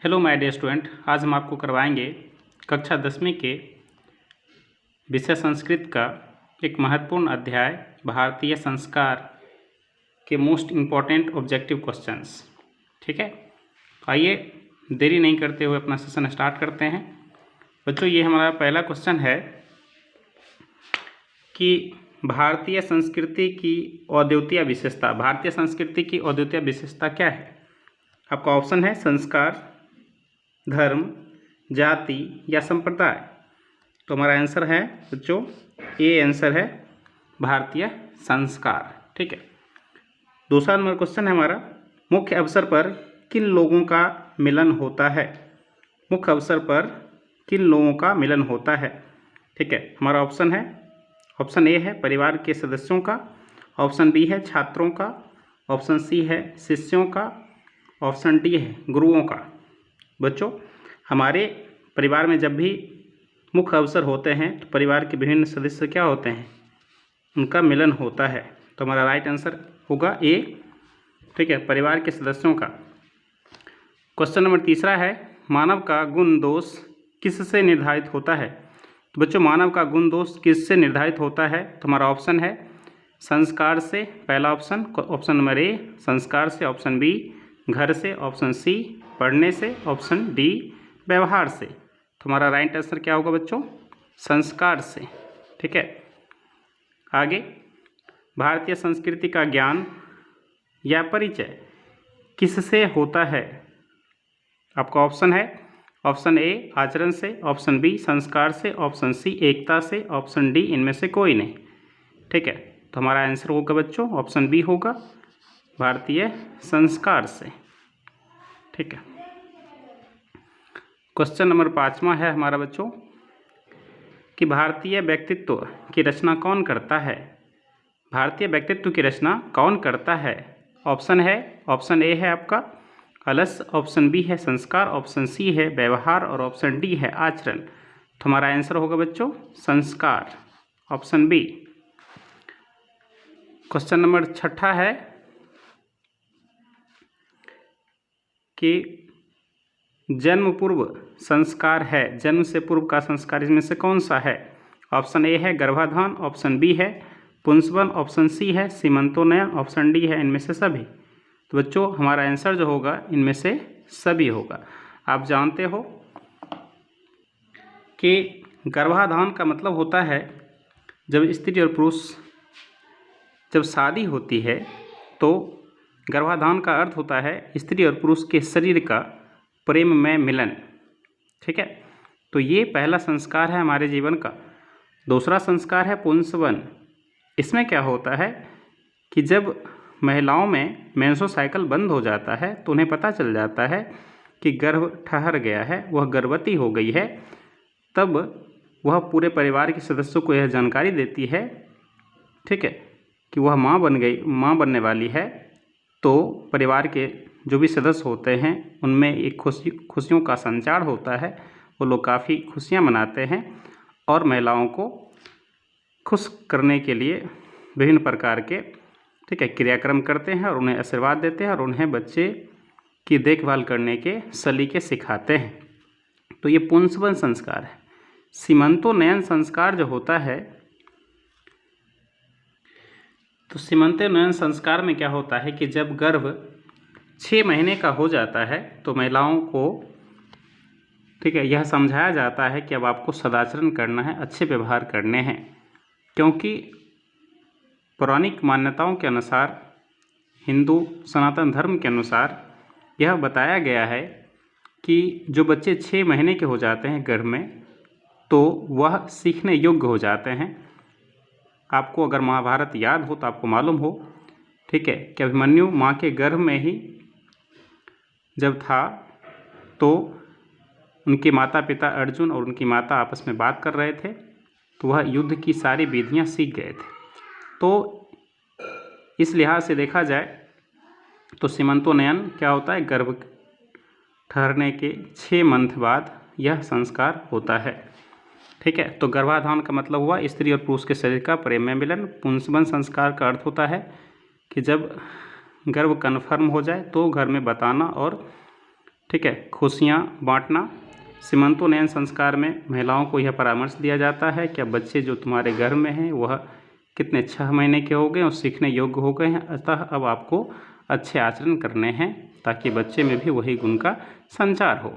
Hello my dear student, आज हम आपको करवाएंगे कक्षा 10वीं के विषय संस्कृत का एक महत्वपूर्ण अध्याय भारतीय संस्कार के मोस्ट इम्पॉर्टेंट ऑब्जेक्टिव क्वेश्चंस। ठीक है, आइए देरी नहीं करते हुए अपना सेशन स्टार्ट करते हैं। बच्चों, ये हमारा पहला क्वेश्चन है कि भारतीय संस्कृति की अद्वितीय विशेषता। भारतीय संस्कृति की अद्वितीय विशेषता क्या है? आपका ऑप्शन है संस्कार, धर्म, जाति या संप्रदाय। तो हमारा आंसर है बच्चों, ए आंसर है भारतीय संस्कार। ठीक है, दूसरा नंबर क्वेश्चन है हमारा, मुख्य अवसर पर किन लोगों का मिलन होता है? मुख्य अवसर पर किन लोगों का मिलन होता है? ठीक है, हमारा ऑप्शन है, ऑप्शन ए है परिवार के सदस्यों का, ऑप्शन बी है छात्रों का, ऑप्शन सी है शिष्यों का, ऑप्शन डी है गुरुओं का। बच्चों, हमारे परिवार में जब भी मुख्य अवसर होते हैं तो परिवार के विभिन्न सदस्य क्या होते हैं, उनका मिलन होता है। तो हमारा राइट आंसर होगा ए। ठीक है, परिवार के सदस्यों का। क्वेश्चन नंबर तीसरा है, मानव का गुण दोष किससे निर्धारित होता है? तो बच्चों, मानव का गुण दोष किससे निर्धारित होता है? तो हमारा ऑप्शन है संस्कार से, पहला ऑप्शन, ऑप्शन नंबर ए संस्कार से, ऑप्शन बी घर से, ऑप्शन सी पढ़ने से, ऑप्शन डी व्यवहार से। तो हमारा राइट आंसर क्या होगा बच्चों? संस्कार से। ठीक है, आगे, भारतीय संस्कृति का ज्ञान या परिचय किससे होता है? आपका ऑप्शन है, ऑप्शन ए आचरण से, ऑप्शन बी संस्कार से, ऑप्शन सी एकता से, ऑप्शन डी इनमें से कोई नहीं। ठीक है, तो हमारा आंसर होगा बच्चों ऑप्शन बी होगा, भारतीय संस्कार से। ठीक है, क्वेश्चन नंबर 5वां है हमारा बच्चों कि भारतीय व्यक्तित्व की रचना कौन करता है? भारतीय व्यक्तित्व की रचना कौन करता है? ऑप्शन है, ऑप्शन ए है आपका अलस, ऑप्शन बी है संस्कार, ऑप्शन सी है व्यवहार और ऑप्शन डी है आचरण। तो हमारा आंसर होगा बच्चों संस्कार, ऑप्शन बी। क्वेश्चन नंबर 6 है कि जन्म पूर्व संस्कार है, जन्म से पूर्व का संस्कार इसमें से कौन सा है? ऑप्शन ए है गर्भाधान, ऑप्शन बी है पुंसवन, ऑप्शन सी है सीमंतोन्नयन, ऑप्शन डी है इनमें से सभी। तो बच्चों, हमारा आंसर जो होगा इनमें से सभी होगा। आप जानते हो कि गर्भाधान का मतलब होता है जब स्त्री और पुरुष जब शादी होती है तो गर्भाधान का अर्थ होता है स्त्री और पुरुष के शरीर का प्रेम में मिलन। ठीक है, तो ये पहला संस्कार है हमारे जीवन का। दूसरा संस्कार है पुंसवन। इसमें क्या होता है कि जब महिलाओं में मेंस्ट्रुअल साइकिल बंद हो जाता है तो उन्हें पता चल जाता है कि गर्भ ठहर गया है, वह गर्भवती हो गई है, तब वह पूरे परिवार के सदस्यों को यह जानकारी देती है, ठीक है, कि वह माँ माँ बनने वाली है। तो परिवार के जो भी सदस्य होते हैं उनमें एक खुशियों का संचार होता है, वो लोग काफ़ी खुशियाँ मनाते हैं और महिलाओं को खुश करने के लिए विभिन्न प्रकार के, ठीक है, क्रियाक्रम करते हैं और उन्हें आशीर्वाद देते हैं और उन्हें बच्चे की देखभाल करने के सलीके सिखाते हैं। तो ये पुंसवन संस्कार है। सीमंतोन्नयन संस्कार जो होता है, तो सीमंतोन्नयन संस्कार में क्या होता है कि जब गर्भ 6 महीने का हो जाता है तो महिलाओं को, ठीक है, यह समझाया जाता है कि अब आपको सदाचरण करना है, अच्छे व्यवहार करने हैं, क्योंकि पौराणिक मान्यताओं के अनुसार, हिंदू सनातन धर्म के अनुसार यह बताया गया है कि जो बच्चे 6 महीने के हो जाते हैं गर्भ में तो वह सीखने योग्य हो जाते हैं। आपको अगर महाभारत याद हो तो आपको मालूम हो, ठीक है, कि अभिमन्यु माँ के गर्भ में ही जब था तो उनके माता पिता अर्जुन और उनकी माता आपस में बात कर रहे थे तो वह युद्ध की सारी विधियाँ सीख गए थे। तो इस लिहाज से देखा जाए तो सीमंतोन्नयन क्या होता है, गर्भ ठहरने के 6 मंथ बाद यह संस्कार होता है। ठीक है, तो गर्भाधान का मतलब हुआ स्त्री और पुरुष के शरीर का प्रेम में मिलन। पुंसवन संस्कार का अर्थ होता है कि जब गर्भ कन्फर्म हो जाए तो घर में बताना और ठीक है, खुशियाँ बांटना। सीमंतोन्नयन संस्कार में महिलाओं को यह परामर्श दिया जाता है कि अब बच्चे जो तुम्हारे घर में हैं वह कितने 6 महीने के हो गए और सीखने योग्य हो गए हैं, अतः अब आपको अच्छे आचरण करने हैं ताकि बच्चे में भी वही गुण का संचार हो।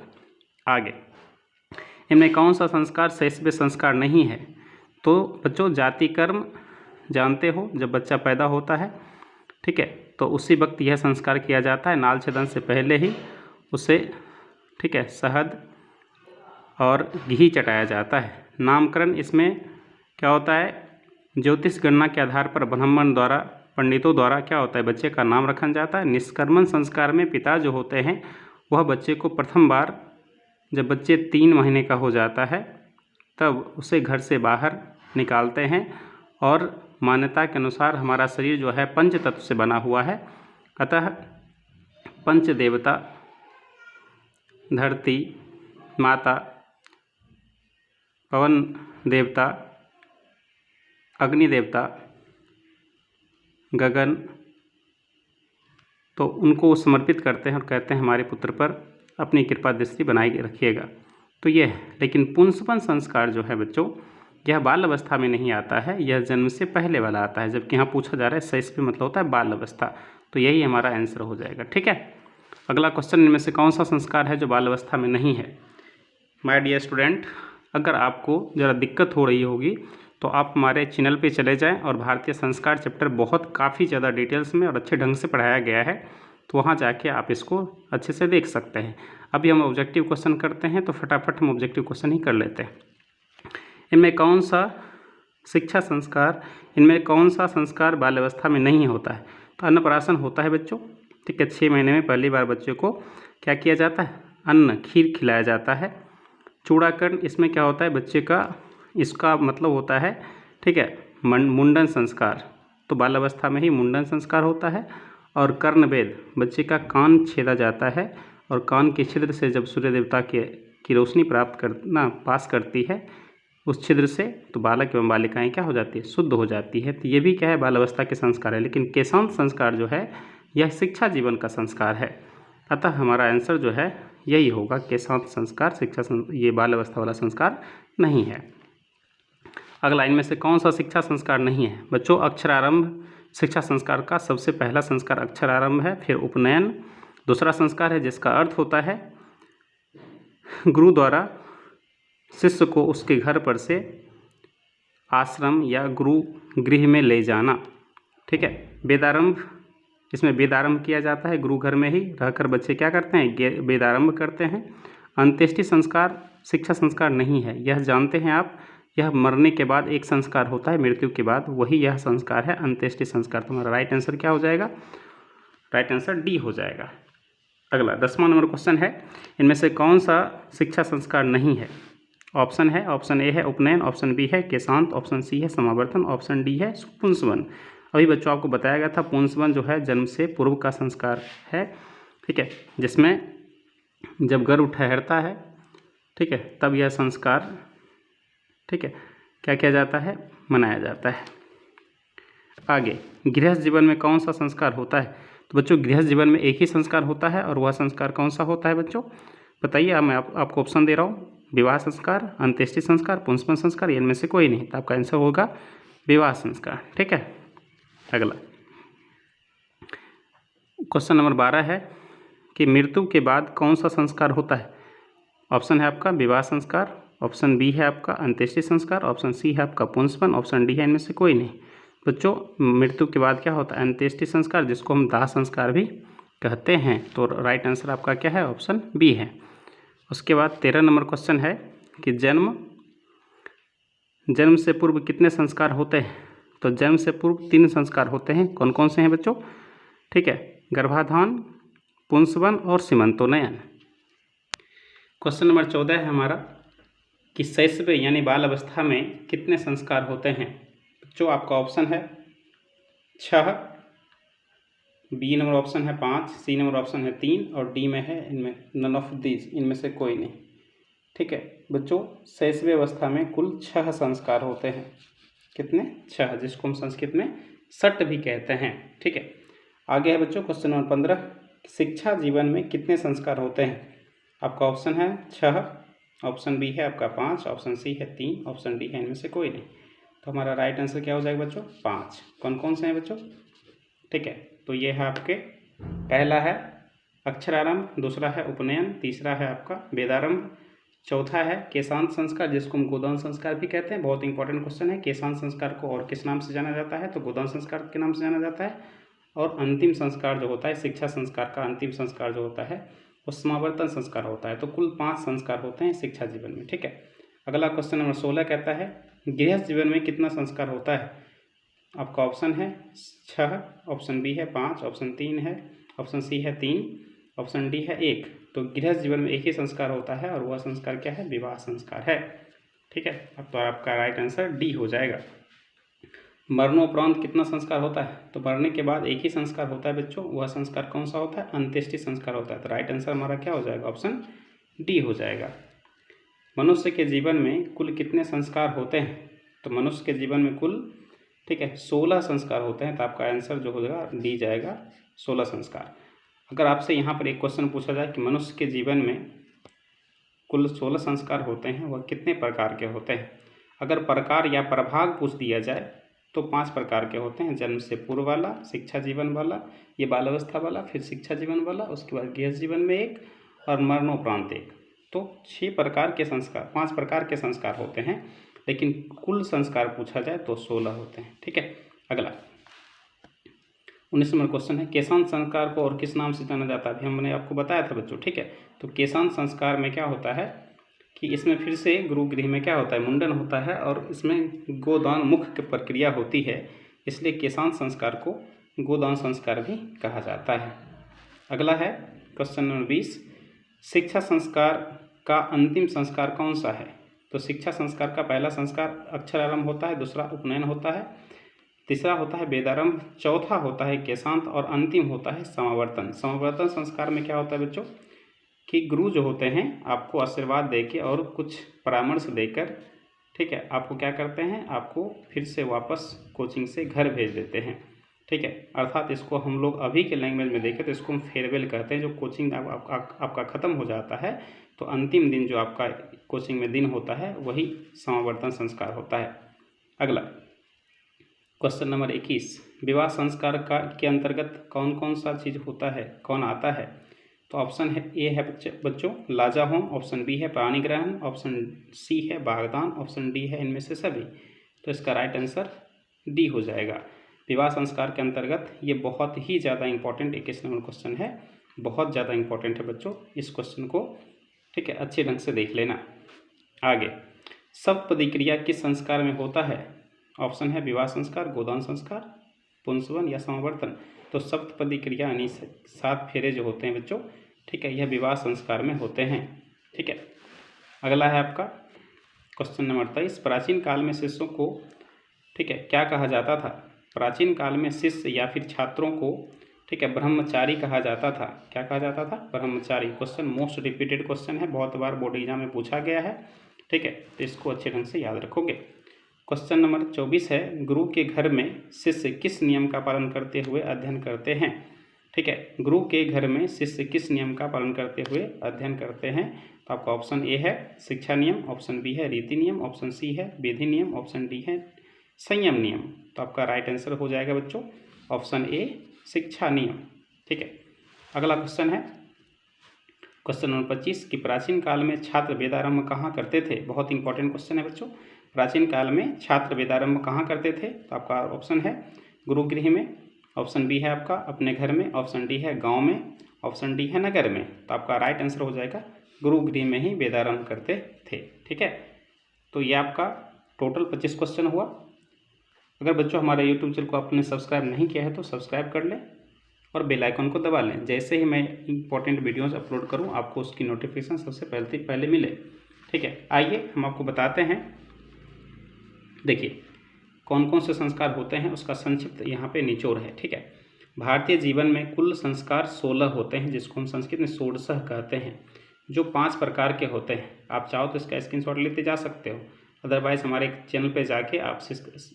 आगे, इनमें कौन सा संस्कार शैशव संस्कार नहीं है? तो बच्चों जाति कर्म जानते हो, जब बच्चा पैदा होता है, ठीक है, तो उसी वक्त यह संस्कार किया जाता है, नाल छेदन से पहले ही उसे, ठीक है, शहद और घी चटाया जाता है। नामकरण, इसमें क्या होता है, ज्योतिष गणना के आधार पर ब्राह्मण द्वारा, पंडितों द्वारा क्या होता है, बच्चे का नाम रखा जाता है। निष्क्रमण संस्कार में पिता जो होते हैं वह बच्चे को प्रथम बार जब बच्चे 3 महीने का हो जाता है तब उसे घर से बाहर निकालते हैं, और मान्यता के अनुसार हमारा शरीर जो है पंच तत्व से बना हुआ है, अतः पंच देवता, धरती माता, पवन देवता, अग्नि देवता, गगन, तो उनको समर्पित करते हैं और कहते हैं हमारे पुत्र पर अपनी कृपा दृष्टि बनाए रखिएगा। तो यह है, लेकिन पुंसवन संस्कार जो है बच्चों, यह बाल अवस्था में नहीं आता है, यह जन्म से पहले वाला आता है, जबकि यहाँ पूछा जा रहा है शैशव मतलब होता है बाल अवस्था, तो यही हमारा आंसर हो जाएगा। ठीक है, अगला क्वेश्चन, इनमें से कौन सा संस्कार है जो बाल अवस्था में नहीं है? माय डियर स्टूडेंट, अगर आपको ज़रा दिक्कत हो रही होगी तो आप हमारे चैनल पे चले जाएं और भारतीय संस्कार चैप्टर बहुत काफ़ी ज़्यादा डिटेल्स में और अच्छे ढंग से पढ़ाया गया है, तो वहाँ जाके आप इसको अच्छे से देख सकते हैं। अभी हम ऑब्जेक्टिव क्वेश्चन करते हैं, तो फटाफट हम ऑब्जेक्टिव क्वेश्चन ही कर लेते हैं। इनमें कौन सा शिक्षा संस्कार, इनमें कौन सा संस्कार बाल अवस्था में नहीं होता है? तो अन्नप्राशन होता है बच्चों, ठीक है, 6 महीने में पहली बार बच्चे को क्या किया जाता है, अन्न खीर खिलाया जाता है। चूड़ाकरण, इसमें क्या होता है, बच्चे का, इसका मतलब होता है, ठीक है, मुंडन संस्कार, तो बाल अवस्था में ही मुंडन संस्कार होता है। और कर्णवेद, बच्चे का कान छेदा जाता है और कान के छिद्र से जब सूर्य देवता की रोशनी प्राप्त करना पास करती है उस छिद्र से, तो बालक एवं बालिकाएं क्या हो जाती है, शुद्ध हो जाती है। तो ये भी क्या है, बाल अवस्था के संस्कार है। लेकिन केशांत संस्कार जो है यह शिक्षा जीवन का संस्कार है, अतः हमारा आंसर जो है यही होगा, केशांत संस्कार ये बाल अवस्था वाला संस्कार नहीं है। अगला, इनमें से कौन सा शिक्षा संस्कार नहीं है? बच्चों, अक्षरारंभ शिक्षा संस्कार का सबसे पहला संस्कार अक्षरारंभ है, फिर उपनयन दूसरा संस्कार है जिसका अर्थ होता है गुरु द्वारा शिष्य को उसके घर पर से आश्रम या गुरु गृह में ले जाना। ठीक है, वेदारंभ, इसमें वेदारंभ किया जाता है, गुरु घर में ही रहकर बच्चे क्या करते हैं, वेदारंभ करते हैं। अंत्येष्टि संस्कार शिक्षा संस्कार नहीं है, यह जानते हैं आप, यह मरने के बाद एक संस्कार होता है, मृत्यु के बाद, वही यह संस्कार है अंत्येष्टि संस्कार। तुम्हारा राइट आंसर क्या हो जाएगा, राइट आंसर डी हो जाएगा। अगला 10वां नंबर क्वेश्चन है, इनमें से कौन सा शिक्षा संस्कार नहीं है? ऑप्शन है, ऑप्शन ए है उपनयन, ऑप्शन बी है केशांत, ऑप्शन सी है समावर्तन, ऑप्शन डी है पुंसवन। अभी बच्चों आपको बताया गया था पुंसवन जो है जन्म से पूर्व का संस्कार है, ठीक है, जिसमें जब गर्भ ठहरता है, ठीक है, तब यह संस्कार, ठीक है, क्या किया जाता है, मनाया जाता है। आगे, गृहस्थ जीवन में कौन सा संस्कार होता है? तो बच्चों गृहस्थ जीवन में एक ही संस्कार होता है, और वह संस्कार कौन सा होता है बच्चों, बताइए। मैं आपको ऑप्शन दे रहा हूँ, विवाह संस्कार, अंत्येष्टि संस्कार, पुंसवन संस्कार, इनमें से कोई नहीं, तो आपका आंसर होगा विवाह संस्कार। ठीक है, अगला क्वेश्चन नंबर 12 है कि मृत्यु के बाद कौन सा संस्कार होता है? ऑप्शन है आपका विवाह संस्कार, ऑप्शन बी है आपका अंत्येष्टि संस्कार, ऑप्शन सी है आपका पुंसवन, ऑप्शन डी है इनमें से कोई नहीं। बच्चों मृत्यु के बाद क्या होता है, अंत्येष्टि संस्कार, जिसको हम दाह संस्कार भी कहते हैं। तो राइट आंसर आपका क्या है, ऑप्शन बी है। उसके बाद 13 नंबर क्वेश्चन है कि जन्म से पूर्व कितने संस्कार होते हैं? तो जन्म से पूर्व 3 संस्कार होते हैं, कौन कौन से हैं बच्चों? ठीक है, गर्भाधान, पुंसवन और सीमंतोन्नयन। क्वेश्चन नंबर 14 है हमारा कि शैशव यानी बाल अवस्था में कितने संस्कार होते हैं? बच्चों आपका ऑप्शन है 6, बी नंबर ऑप्शन है 5, सी नंबर ऑप्शन है 3 और डी में है इनमें नन ऑफ दीज, इनमें से कोई नहीं। ठीक है बच्चों, शैशव अवस्था में कुल 6 संस्कार होते हैं। कितने? 6, जिसको हम संस्कृत में सट भी कहते हैं। ठीक है, आगे है बच्चों क्वेश्चन नंबर 15, शिक्षा जीवन में कितने संस्कार होते हैं? आपका ऑप्शन है 6, ऑप्शन बी है आपका 5, ऑप्शन सी है 3, ऑप्शन डी है इनमें से कोई नहीं। तो हमारा राइट आंसर क्या हो जाएगा बच्चों? 5। कौन कौन से हैं बच्चों? ठीक है, तो ये है आपके, पहला है अक्षरारंभ, दूसरा है उपनयन, तीसरा है आपका वेदारंभ, चौथा है केशांत संस्कार जिसको हम गोदान संस्कार भी कहते हैं। बहुत इंपॉर्टेंट क्वेश्चन है। केशांत संस्कार को और किस नाम से जाना जाता है? तो गोदान संस्कार के नाम से जाना जाता है। और अंतिम संस्कार जो होता है, शिक्षा संस्कार का अंतिम संस्कार जो होता है वो समावर्तन संस्कार होता है। तो कुल 5 संस्कार होते हैं शिक्षा जीवन में। ठीक है, अगला क्वेश्चन नंबर 16 कहता है गृहस्थ जीवन में कितना संस्कार होता है? आपका ऑप्शन है 6, ऑप्शन बी है 5, ऑप्शन 3 है, ऑप्शन सी है 3, ऑप्शन डी है 1। तो गृहस्थ जीवन में एक ही संस्कार होता है और वह संस्कार क्या है? विवाह संस्कार है। ठीक है, अब तो आपका राइट आंसर डी हो जाएगा। मरणोपरांत कितना संस्कार होता है? तो मरने के बाद एक ही संस्कार होता है बच्चों। वह संस्कार कौन सा होता है? अंत्येष्टि संस्कार होता है। तो राइट आंसर हमारा क्या हो जाएगा? ऑप्शन डी हो जाएगा। मनुष्य के जीवन में कुल कितने संस्कार होते हैं? तो मनुष्य के जीवन में कुल, ठीक है, 16 संस्कार होते हैं। तो आपका आंसर जो हो जाएगा डी जाएगा, 16 संस्कार। अगर आपसे यहाँ पर एक क्वेश्चन पूछा जाए कि मनुष्य के जीवन में कुल 16 संस्कार होते हैं, वह कितने प्रकार के होते हैं? अगर प्रकार या प्रभाग पूछ दिया जाए तो 5 प्रकार के होते हैं। जन्म से पूर्व वाला, शिक्षा जीवन वाला, ये बाल अवस्था वाला, फिर शिक्षा जीवन वाला, उसके बाद गृहस्थ जीवन में 1 और मरणोपरांत 1। तो 6 प्रकार के संस्कार, 5 प्रकार के संस्कार होते हैं, लेकिन कुल संस्कार पूछा जाए तो 16 होते हैं। ठीक है, अगला 19 नंबर क्वेश्चन है केशांत संस्कार को और किस नाम से जाना जाता है? अभी हमने आपको बताया था बच्चों। ठीक है, तो केशांत संस्कार में क्या होता है कि इसमें फिर से गुरु गृह में क्या होता है? मुंडन होता है और इसमें गोदान मुख्य प्रक्रिया होती है, इसलिए केशांत संस्कार को गोदान संस्कार भी कहा जाता है। अगला है क्वेश्चन नंबर 20, शिक्षा संस्कार का अंतिम संस्कार कौन सा है? तो शिक्षा संस्कार का पहला संस्कार अक्षरारंभ होता है, दूसरा उपनयन होता है, तीसरा होता है वेदारंभ, चौथा होता है केशांत और अंतिम होता है समावर्तन। समावर्तन संस्कार में क्या होता है बच्चों कि गुरु जो होते हैं आपको आशीर्वाद देके और कुछ परामर्श देकर, ठीक है, आपको क्या करते हैं? आपको फिर से वापस कोचिंग से घर भेज देते हैं। ठीक है, अर्थात इसको हम लोग अभी के लैंग्वेज में देखें तो इसको हम फेयरवेल कहते हैं। जो कोचिंग आपका ख़त्म हो जाता है तो अंतिम दिन जो आपका कोचिंग में दिन होता है वही समावर्तन संस्कार होता है। अगला क्वेश्चन नंबर 21, विवाह संस्कार के अंतर्गत कौन कौन सा चीज़ होता है, कौन आता है? तो ऑप्शन है ए है बच्चों लाजा होम, ऑप्शन बी है प्राणी ग्रहण, ऑप्शन सी है बागदान, ऑप्शन डी है इनमें से सभी। तो इसका राइट आंसर डी हो जाएगा। विवाह संस्कार के अंतर्गत ये बहुत ही ज़्यादा इंपॉर्टेंट 21 नंबर क्वेश्चन है, बहुत ज़्यादा इंपॉर्टेंट है बच्चों। इस क्वेश्चन को, ठीक है, अच्छे ढंग से देख लेना। आगे, सप्तपदी क्रिया किस संस्कार में होता है? ऑप्शन है विवाह संस्कार, गोदान संस्कार, पुंसवन या समावर्तन। तो सप्तपदी क्रिया यानी 7 फेरे जो होते हैं बच्चों, ठीक है, यह विवाह संस्कार में होते हैं। ठीक है, अगला है आपका क्वेश्चन नंबर 23, प्राचीन काल में शिष्यों को, ठीक है, क्या कहा जाता था? प्राचीन काल में शिष्य या फिर छात्रों को, ठीक है, ब्रह्मचारी कहा जाता था। क्या कहा जाता था? ब्रह्मचारी। क्वेश्चन मोस्ट रिपीटेड क्वेश्चन है, बहुत बार बोर्ड एग्जाम में पूछा गया है। ठीक है, तो इसको अच्छे ढंग से याद रखोगे। क्वेश्चन नंबर 24 है गुरु के घर में शिष्य किस नियम का पालन करते हुए अध्ययन करते हैं? ठीक है, गुरु के घर में शिष्य किस नियम का पालन करते हुए अध्ययन करते हैं? तो आपका ऑप्शन ए है शिक्षा नियम, ऑप्शन बी है रीति नियम, ऑप्शन सी है विधि नियम, ऑप्शन डी है संयम नियम। तो आपका राइट आंसर हो जाएगा बच्चों ऑप्शन ए शिक्षा नियम। ठीक है, अगला क्वेश्चन है क्वेश्चन नंबर 25 कि प्राचीन काल में छात्र वेदारंभ कहाँ करते थे? बहुत इंपॉर्टेंट क्वेश्चन है बच्चों। प्राचीन काल में छात्र वेदारंभ कहाँ करते थे? तो आपका ऑप्शन है गुरुगृह में, ऑप्शन बी है आपका अपने घर में, ऑप्शन डी है गांव में, ऑप्शन डी है नगर में। तो आपका राइट आंसर हो जाएगा गुरुगृह में ही वेदारंभ करते थे। ठीक है, तो ये आपका टोटल 25 क्वेश्चन हुआ। अगर बच्चों हमारे यूट्यूब चैनल को आपने सब्सक्राइब नहीं किया है तो सब्सक्राइब कर लें और बेल आइकन को दबा लें। जैसे ही मैं इंपॉर्टेंट वीडियोस अपलोड करूं आपको उसकी नोटिफिकेशन सबसे पहले मिले। ठीक है, आइए हम आपको बताते हैं। देखिए कौन कौन से संस्कार होते हैं उसका संक्षिप्त यहाँ पे निचोड़ है। ठीक है, भारतीय जीवन में कुल संस्कार 16 होते हैं, जिसको हम संस्कृत में षोडशः कहते हैं, जो 5 प्रकार के होते हैं। आप चाहो तो इसका स्क्रीनशॉट लेते जा सकते हो, अदरवाइज़ हमारे चैनल पे जाके आप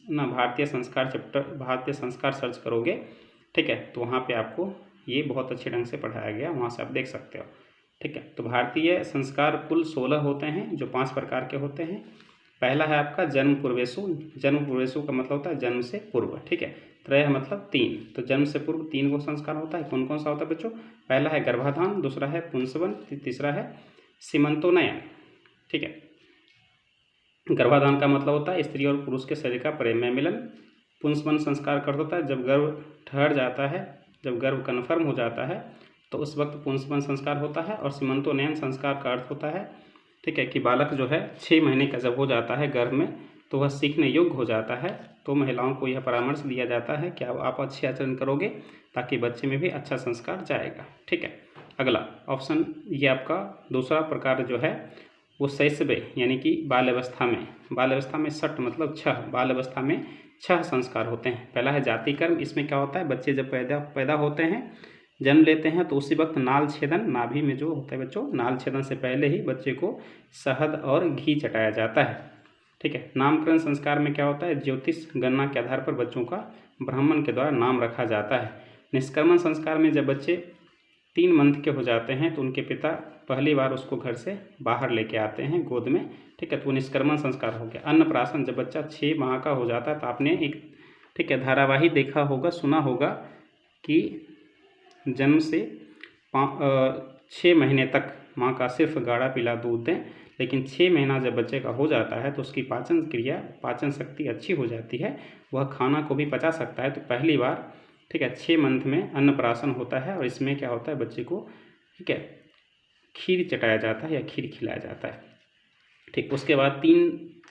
ना भारतीय संस्कार चैप्टर, भारतीय संस्कार सर्च करोगे, ठीक है, तो वहाँ पे आपको ये बहुत अच्छे ढंग से पढ़ाया गया, वहाँ से आप देख सकते हो। ठीक है। तो भारतीय संस्कार कुल 16 होते हैं, जो 5 प्रकार के होते हैं। पहला है आपका जन्म पूर्वेशु। जन्म पूर्वेशु का मतलब होता है जन्म से पूर्व, ठीक है। त्रय मतलब 3, तो जन्म से पूर्व 3 को संस्कार होता है। कौन कौन सा होता है बच्चों? पहला है गर्भाधान, दूसरा है पुंसवन, तीसरा है सीमंतोनयन, ठीक है। गर्भाधान का मतलब होता है स्त्री और पुरुष के शरीर का प्रेममय मिलन। पुंसवन संस्कार कर देता है जब गर्भ ठहर जाता है, जब गर्भ कन्फर्म हो जाता है तो उस वक्त पुंसवन संस्कार होता है। और सीमंतोनयन संस्कार का अर्थ होता है, ठीक है, कि बालक जो है 6 महीने का जब हो जाता है गर्भ में, तो वह सीखने योग्य हो जाता है। तो महिलाओं को यह परामर्श दिया जाता है कि आप अच्छे आचरण करोगे ताकि बच्चे में भी अच्छा संस्कार जाएगा, ठीक है। अगला ऑप्शन, ये आपका दूसरा प्रकार जो है वो शैशवे यानी कि बाल अवस्था में। बाल अवस्था में 6 मतलब 6, बाल अवस्था में 6 संस्कार होते हैं। पहला है जाति कर्म। इसमें क्या होता है, बच्चे जब पैदा होते हैं, जन्म लेते हैं, तो उसी वक्त नाल छेदन, नाभि में जो होता है बच्चों, नाल छेदन से पहले ही बच्चे को शहद और घी चटाया जाता है, ठीक है। नामकरण संस्कार में क्या होता है, ज्योतिष गणना के आधार पर बच्चों का ब्राह्मण के द्वारा नाम रखा जाता है। निष्क्रमण संस्कार में जब बच्चे 3 मंथ के हो जाते हैं तो उनके पिता पहली बार उसको घर से बाहर लेके आते हैं गोद में, ठीक है, तो निष्क्रमण संस्कार हो गया। अन्नप्राशन, जब बच्चा 6 माह का हो जाता है तो आपने एक, ठीक है, धारावाहिक देखा होगा, सुना होगा कि जन्म से 6 महीने तक माँ का सिर्फ गाढ़ा पीला दूध दें, लेकिन 6 महीना जब बच्चे का हो जाता है तो उसकी पाचन क्रिया, पाचन शक्ति अच्छी हो जाती है, वह खाना को भी पचा सकता है। तो पहली बार, ठीक है, 6 मंथ में अन्नप्राशन होता है और इसमें क्या होता है, बच्चे को, ठीक है, खीर चटाया जाता है या खीर खिलाया जाता है, ठीक। उसके बाद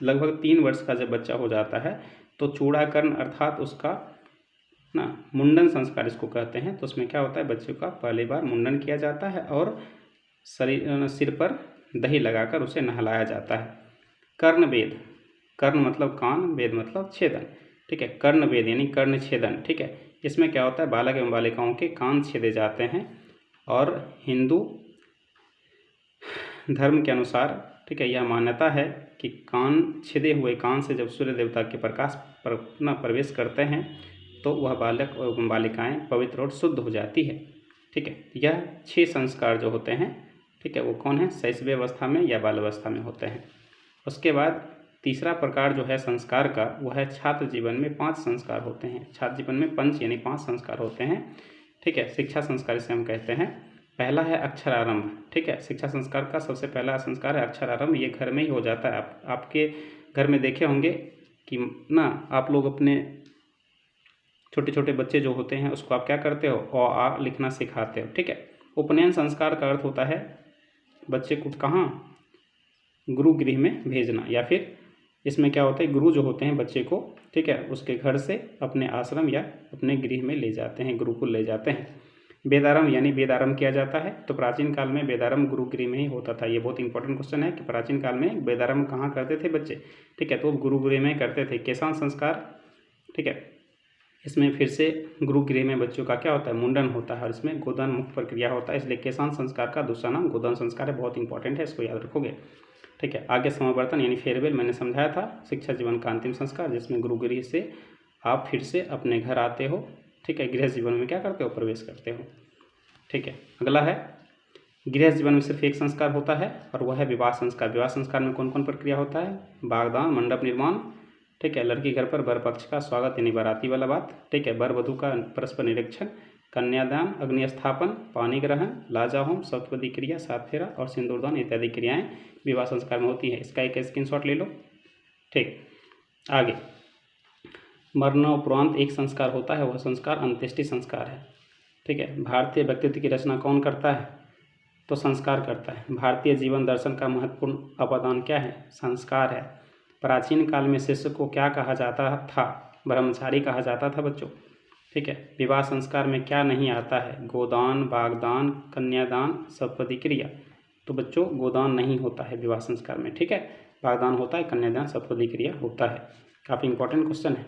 लगभग 3 वर्ष का जब बच्चा हो जाता है तो चूड़ाकरण अर्थात उसका ना मुंडन संस्कार इसको कहते हैं। तो उसमें क्या होता है, बच्चे का पहली बार मुंडन किया जाता है और सिर पर दही लगाकर उसे नहलाया जाता है। कर्ण वेद, कर्ण मतलब कान, वेद मतलब छेदन, ठीक है। कर्ण वेद यानी कर्ण छेदन, ठीक है। इसमें क्या होता है, बालक एवं बालिकाओं के कान छेदे जाते हैं और हिंदू धर्म के अनुसार, ठीक है, यह मान्यता है कि कान, छेदे हुए कान से जब सूर्य देवता के प्रकाश पर अपना प्रवेश करते हैं तो वह बालक एवं बालिकाएं पवित्र और शुद्ध हो जाती है, ठीक है। यह 6 संस्कार जो होते हैं, ठीक है, वो कौन है, शैशव अवस्था में या बाल अवस्था में होते हैं। उसके बाद तीसरा प्रकार जो है संस्कार का, वह है छात्र जीवन में 5 संस्कार होते हैं। छात्र जीवन में पंच यानी 5 संस्कार होते हैं, ठीक है। शिक्षा संस्कार इसे हम कहते हैं। पहला है अक्षरारंभ, ठीक है। शिक्षा संस्कार का सबसे पहला संस्कार है अक्षरारंभ। ये घर में ही हो जाता है। आपके घर में देखे होंगे कि ना, आप लोग अपने छोटे छोटे बच्चे जो होते हैं उसको आप क्या करते हो, अ आ लिखना सिखाते हो, ठीक है। उपनयन संस्कार का अर्थ होता है बच्चे को कहाँ, गुरु गृह में भेजना, या फिर इसमें क्या होता है, गुरु जो होते हैं बच्चे को, ठीक है, उसके घर से अपने आश्रम या अपने गृह में ले जाते हैं, गुरुकुल ले जाते हैं। वेदारंभ यानी वेदारंभ किया जाता है। तो प्राचीन काल में वेदारंभ गुरु गृह में ही होता था। ये बहुत इंपॉर्टेंट क्वेश्चन है कि प्राचीन काल में वेदारंभ कहाँ करते थे बच्चे, ठीक है, तो गुरु गृह में करते थे। केशांत संस्कार, ठीक है, इसमें फिर से गुरु गृह में बच्चों का क्या होता है, मुंडन होता है और इसमें गोदन मुक्त प्रक्रिया होता है, इसलिए केशांत संस्कार का दूसरा नाम गोदन संस्कार है। बहुत इंपॉर्टेंट है, इसको याद रखोगे, ठीक है। आगे समावर्तन यानी फेयरवेल, मैंने समझाया था, शिक्षा जीवन का अंतिम संस्कार, जिसमें गुरु गृह से आप फिर से अपने घर आते हो, ठीक है, गृह जीवन में क्या करते हो, प्रवेश करते हो, ठीक है। अगला है गृह जीवन में सिर्फ एक संस्कार होता है और वह है विवाह संस्कार। विवाह संस्कार में कौन कौन प्रक्रिया होता है, बागदान, मंडप निर्माण, ठीक है, लड़की घर पर वर पक्ष का स्वागत यानी बाराती वाला बात, ठीक है, वर वधू का परस्पर निरीक्षण, कन्यादान, अग्नि स्थापन, पानी ग्रहण, लाजा होम, सप्तपदी क्रिया, 7 फेरा और सिंदूरदान इत्यादि क्रियाएं विवाह संस्कार में होती है। इसका एक स्क्रीनशॉट ले लो, ठीक। आगे मरणोपरांत एक संस्कार होता है, वह संस्कार अंत्येष्टि संस्कार है, ठीक है। भारतीय व्यक्तित्व की रचना कौन करता है, तो संस्कार करता है। भारतीय जीवन दर्शन का महत्वपूर्ण अवदान क्या है, संस्कार है। प्राचीन काल में शिष्य को क्या कहा जाता था, ब्रह्मचारी कहा जाता था बच्चों, ठीक है। विवाह संस्कार में क्या नहीं आता है, गोदान, बागदान, कन्यादान, सप्तपदी क्रिया। तो बच्चों गोदान नहीं होता है विवाह संस्कार में, ठीक है, बागदान होता है, कन्यादान, सप्तपदी क्रिया होता है। काफ़ी इंपॉर्टेंट क्वेश्चन है।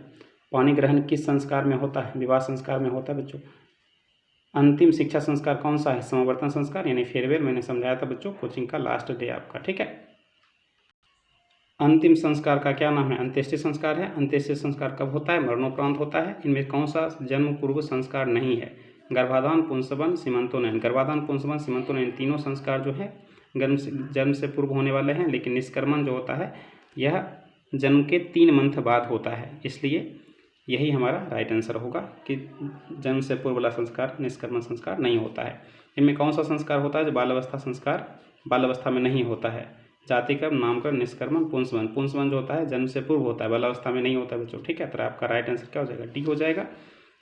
पानी ग्रहण किस संस्कार में होता है, विवाह संस्कार में होता है बच्चों। अंतिम शिक्षा संस्कार कौन सा है, समावर्तन संस्कार यानी फेयरवेल, मैंने समझाया था बच्चों, कोचिंग का लास्ट डे आपका, ठीक है। अंतिम संस्कार का क्या नाम है, अंत्येष्टि संस्कार है। अंत्येष्टि संस्कार कब होता है, मरणोपरांत होता है। इनमें कौन सा जन्म पूर्व संस्कार नहीं है, गर्भाधान, पुंसवन, सीमंतोनयन। गर्भाधान, पुंसवन, सीमंतोनयन तीनों संस्कार जो है जन्म से पूर्व होने वाले हैं, लेकिन निष्क्रमण जो होता है यह जन्म के 3 मंथ बाद होता है, इसलिए यही हमारा राइट आंसर होगा कि जन्म से पूर्व वाला संस्कार निष्क्रमण संस्कार नहीं होता है। इनमें कौन सा संस्कार होता है जो बाल अवस्था संस्कार बाल अवस्था में नहीं होता है? जातिक्रम, नामकरण, निष्क्रमण, पुंसवन। पुंसवन जो होता है जन्म से पूर्व होता है, बाल अवस्था में नहीं होता है बच्चों, ठीक है। तो आपका राइट आंसर क्या हो जाएगा? डी हो जाएगा।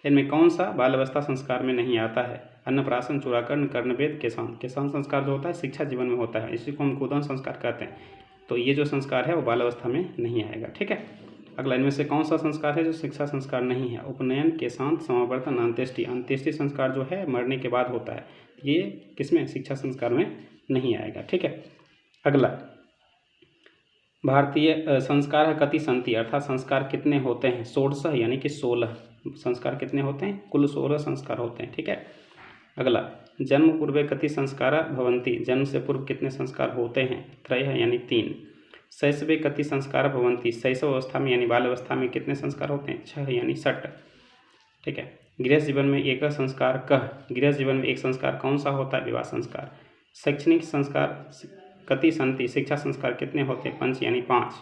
इनमें कौन सा बाल अवस्था संस्कार में नहीं आता है? अन्नप्राशन, चूड़ाकरण, कर्णवेद, केशान। केशान संस्कार जो होता है शिक्षा जीवन में होता है, इसी को हम गोदान संस्कार कहते हैं। तो ये जो संस्कार है वो बाल अवस्था में नहीं आएगा, ठीक है। अगला, इनमें से कौन सा संस्कार है जो शिक्षा संस्कार नहीं है? उपनयन, केशांत, समावर्तन, अंत्येष्टि। अंत्येष्टि संस्कार जो है मरने के बाद होता है, ये किसमें? शिक्षा संस्कार में नहीं आएगा, ठीक है। अगला, भारतीय संस्कार है कति संति, अर्थात संस्कार कितने होते हैं? 16 यानी कि 16 संस्कार कितने होते हैं? कुल 16 संस्कार होते हैं, ठीक है। अगला, जन्म पूर्वे कति संस्कारा भवन्ति, जन्म से पूर्व कितने संस्कार होते हैं? त्रयः यानी 3। शैशवे कति संस्कार भवन्ति, शैशव अवस्था में यानी बाल अवस्था में कितने संस्कार होते हैं? 6 यानी 60, ठीक है। गृहस्थ जीवन में एक संस्कार कह, गृहस्थ जीवन में एक संस्कार कौन सा होता है? विवाह संस्कार। शैक्षणिक संस्कार कति संति, शिक्षा संस्कार कितने होते हैं? 5 यानी 5,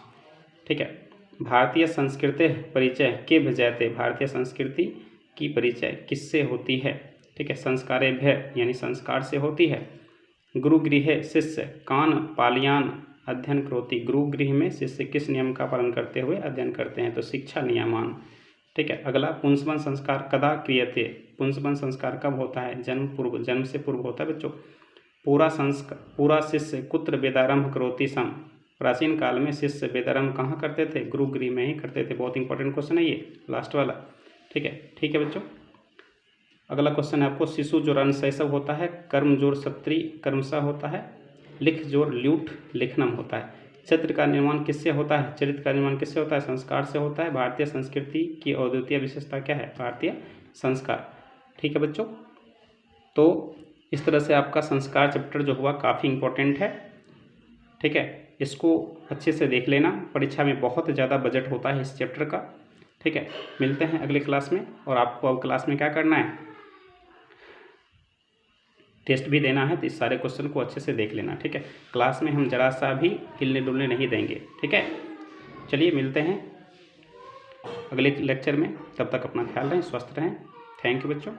ठीक है। भारतीय संस्कृति परिचय के भजयते, भारतीय संस्कृति की परिचय किससे होती है? ठीक है, संस्कारेभ्य यानी संस्कार से होती है। गुरुगृहे शिष्य कान पालयान अध्ययन करोति, गुरुगृह में शिष्य किस नियम का पालन करते हुए अध्ययन करते हैं? तो शिक्षा नियमान, ठीक है। अगला, पुंसवन संस्कार कदा क्रियते, पुंसवन संस्कार कब होता है? जन्म से पूर्व होता है बच्चों। पूरा शिष्य कुत्र वेदारंभ करोति सम, प्राचीन काल में शिष्य वेदारंभ कहाँ करते थे? गुरुगृह में ही करते थे। बहुत इंपॉर्टेंट क्वेश्चन है ये लास्ट वाला, ठीक है। ठीक है बच्चों, अगला क्वेश्चन है आपको, शिशु जोर अनुशैशव होता है, कर्म जोर सत्री कर्मशः होता है, लिख जोर ल्यूट लिखनम होता है। चरित्र का निर्माण किससे होता है? चरित्र का निर्माण किससे होता है? संस्कार से होता है। भारतीय संस्कृति की अद्वितीय विशेषता क्या है? भारतीय संस्कार, ठीक है बच्चों। तो इस तरह से आपका संस्कार चैप्टर जो हुआ काफ़ी इंपॉर्टेंट है, ठीक है। इसको अच्छे से देख लेना, परीक्षा में बहुत ज़्यादा बजट होता है इस चैप्टर का, ठीक है। मिलते हैं अगले क्लास में, और आपको अब क्लास में क्या करना है? टेस्ट भी देना है, तो इस सारे क्वेश्चन को अच्छे से देख लेना, ठीक है। क्लास में हम जरा सा भी हिलने डुलने नहीं देंगे, ठीक है। चलिए मिलते हैं अगले लेक्चर में, तब तक अपना ख्याल रहें, स्वस्थ रहें। थैंक यू बच्चों।